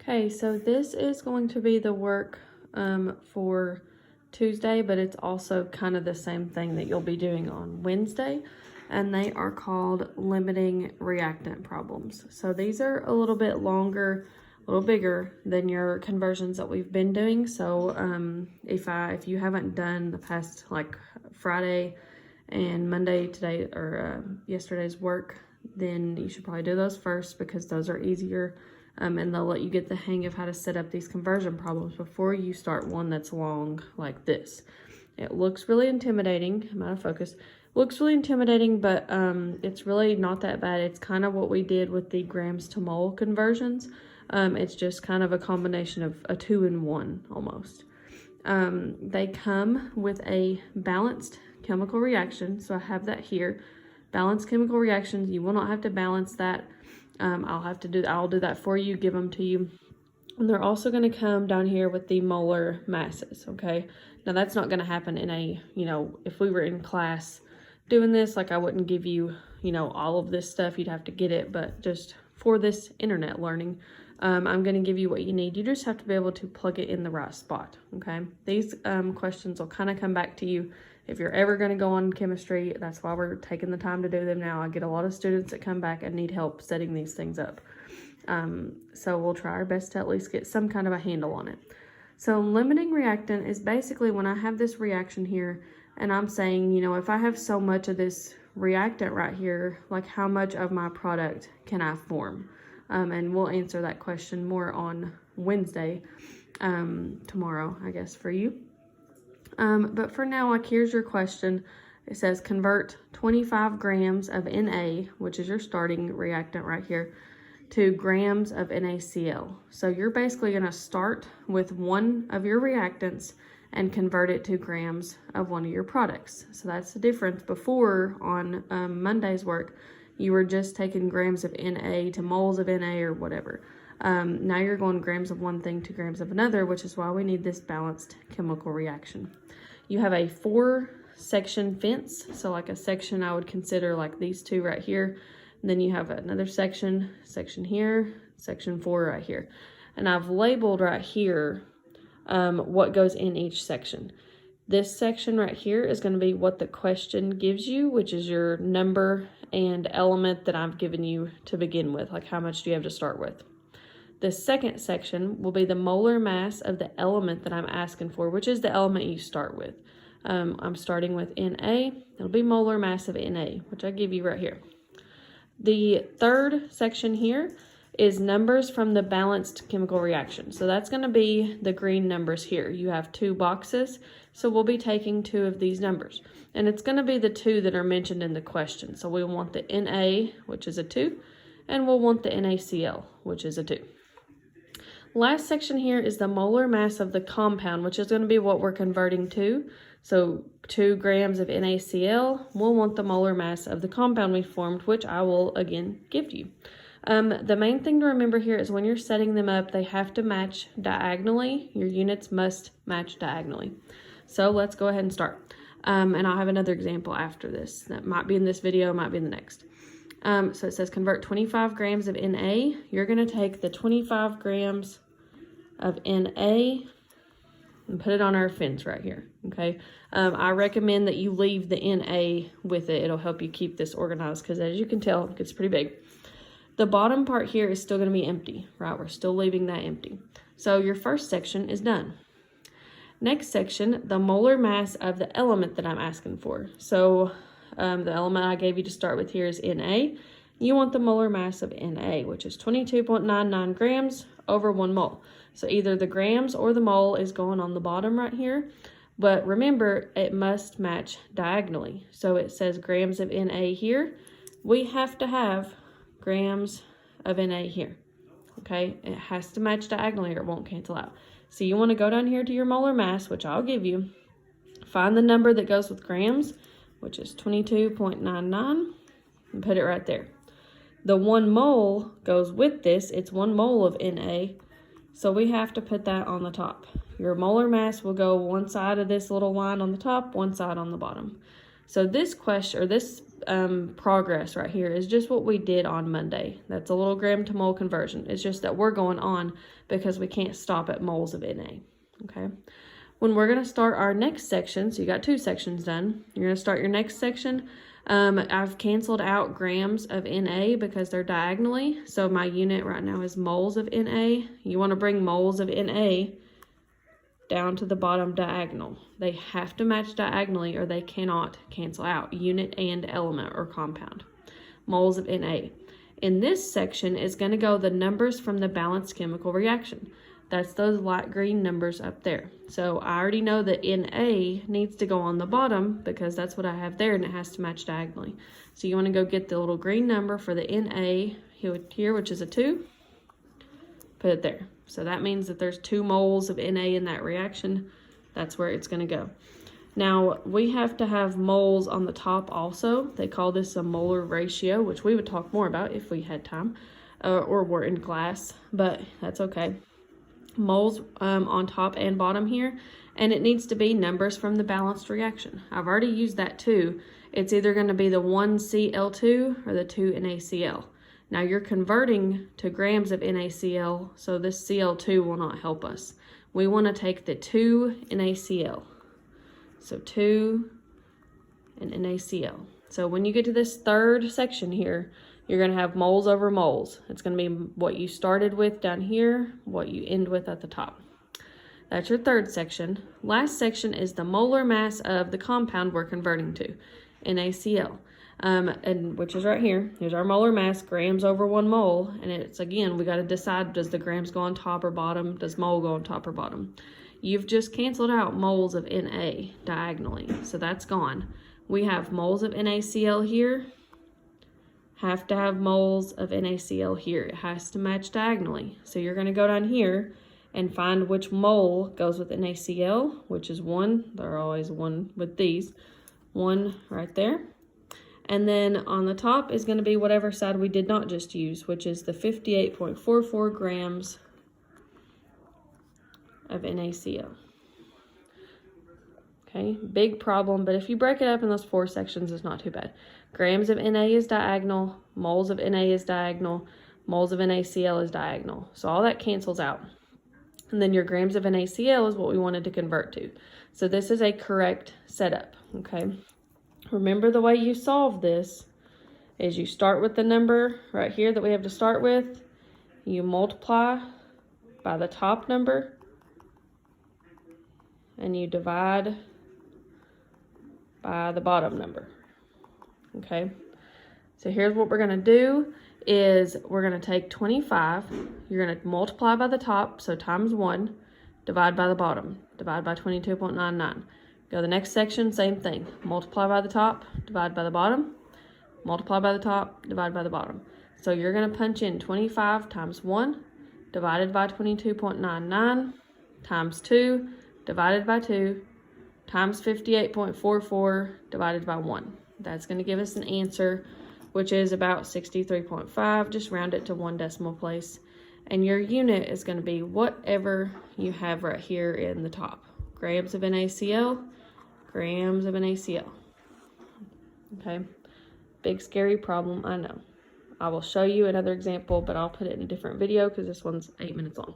Okay, so this is going to be the work for Tuesday, but it's also kind of the same thing that you'll be doing on Wednesday, and they are called limiting reactant problems. So these are a little bit longer, a little bigger than your conversions that we've been doing. So if you haven't done the past like Friday and Monday today or yesterday's work, then you should probably do those first because those are easier. And they'll let you get the hang of how to set up these conversion problems before you start one that's long like this. It looks really intimidating. I'm out of focus. Looks really intimidating, but it's really not that bad. It's kind of what we did with the grams to mole conversions. It's just kind of a combination of a 2-in-1 almost. They come with a balanced chemical reaction. So I have that here. Balanced chemical reactions. You will not have to balance that. I'll do that for you, give them to you. And they're also going to come down here with the molar masses, okay? Now that's not going to happen in a, if we were in class doing this, like I wouldn't give you, all of this stuff. You'd have to get it, but just for this internet learning, I'm going to give you what you need. You just have to be able to plug it in the right spot, okay? These questions will kind of come back to you if you're ever going to go on chemistry. That's why we're taking the time to do them now. I get a lot of students that come back and need help setting these things up. So we'll try our best to at least get some kind of a handle on it. So limiting reactant is basically when I have this reaction here and I'm saying, if I have so much of this reactant right here, like how much of my product can I form? And we'll answer that question more on Wednesday, tomorrow, I guess, for you. But for now, like here's your question. It says convert 25 grams of Na, which is your starting reactant right here, to grams of NaCl. So you're basically going to start with one of your reactants and convert it to grams of one of your products. So that's the difference. Before on Monday's work, you were just taking grams of Na to moles of Na or whatever. Now you're going grams of one thing to grams of another, which is why we need this balanced chemical reaction. You have a 4-section fence. So like a section I would consider like these two right here. And then you have another section here, section 4 right here. And I've labeled right here what goes in each section. This section right here is going to be what the question gives you, which is your number and element that I've given you to begin with, like how much do you have to start with. The second section will be the molar mass of the element that I'm asking for, which is the element you start with. I'm starting with Na. It'll be molar mass of Na, which I give you right here. The third section here is numbers from the balanced chemical reaction. So that's going to be the green numbers here. You have 2 boxes, so we'll be taking 2 of these numbers. And it's going to be the 2 that are mentioned in the question. So we want the Na, which is a 2, and we'll want the NaCl, which is a 2. Last section here is the molar mass of the compound, which is going to be what we're converting to. So 2 grams of NaCl, we'll want the molar mass of the compound we formed, which I will again give you. The main thing to remember here is when you're setting them up, they have to match diagonally. Your units must match diagonally. So let's go ahead and start. And I'll have another example after this. That might be in this video, might be in the next. So it says convert 25 grams of Na. You're going to take the 25 grams of Na and put it on our fence right here, okay? I recommend that you leave the Na with it. It'll help you keep this organized because as you can tell, it gets pretty big. The bottom part here is still going to be empty, right? We're still leaving that empty. So your first section is done. Next section, the molar mass of the element that I'm asking for. So the element I gave you to start with here is Na. You want the molar mass of Na, which is 22.99 grams over 1 mole. So either the grams or the mole is going on the bottom right here. But remember, it must match diagonally. So it says grams of Na here. We have to have grams of Na here. Okay, it has to match diagonally or it won't cancel out. So you want to go down here to your molar mass, which I'll give you. Find the number that goes with grams, which is 22.99, and put it right there. The 1 mole goes with this. It's 1 mole of Na. So we have to put that on the top. Your molar mass will go one side of this little line on the top, one side on the bottom. So this question, or this progress right here, is just what we did on Monday. That's a little gram to mole conversion. It's just that we're going on because we can't stop at moles of Na, okay? When we're going to start our next section, so you got 2 sections done. You're going to start your next section. I've canceled out grams of Na because they're diagonally. So my unit right now is moles of Na. You want to bring moles of Na down to the bottom diagonal. They have to match diagonally or they cannot cancel out, unit and element or compound. Moles of Na. In this section is going to go the numbers from the balanced chemical reaction. That's those light green numbers up there. So I already know that Na needs to go on the bottom because that's what I have there and it has to match diagonally. So you want to go get the little green number for the Na here, which is a 2. Put it there. So that means that there's 2 moles of Na in that reaction. That's where it's going to go. Now, we have to have moles on the top also. They call this a molar ratio, which we would talk more about if we had time or were in class, but that's okay. Moles on top and bottom here, and it needs to be numbers from the balanced reaction. I've already used that too. It's either going to be the 1Cl2 or the 2NaCl. Now you're converting to grams of NaCl, so this Cl2 will not help us. We want to take the 2NaCl. So 2 and NaCl. So when you get to this third section here, you're going to have moles over moles. It's going to be what you started with down here, what you end with at the top. That's your third section. Last section is the molar mass of the compound we're converting to, NaCl. And which is right here. Here's our molar mass, grams over 1 mole. And it's, again, we got to decide, does the grams go on top or bottom? Does mole go on top or bottom? You've just canceled out moles of Na diagonally, so that's gone. We have moles of NaCl here. Have to have moles of NaCl here. It has to match diagonally. So you're going to go down here and find which mole goes with NaCl, which is 1. There are always 1 with these. 1 right there. And then on the top is going to be whatever side we did not just use, which is the 58.44 grams of NaCl. Okay, big problem, but if you break it up in those 4 sections, it's not too bad. Grams of Na is diagonal, moles of Na is diagonal, moles of NaCl is diagonal. So all that cancels out. And then your grams of NaCl is what we wanted to convert to. So this is a correct setup, okay? Remember, the way you solve this is you start with the number right here that we have to start with. You multiply by the top number and you divide by the bottom number. Okay, so here's what we're going to do is we're going to take 25. You're going to multiply by the top, so times 1, divide by the bottom, divide by 22.99. Go to the next section, same thing. Multiply by the top, divide by the bottom, multiply by the top, divide by the bottom. So you're going to punch in 25 times 1 divided by 22.99 times 2 divided by 2 times 58.44 divided by 1. That's going to give us an answer, which is about 63.5. Just round it to 1 decimal place. And your unit is going to be whatever you have right here in the top. Grams of NaCl, grams of NaCl. Okay, big scary problem, I know. I will show you another example, but I'll put it in a different video because this one's 8 minutes long.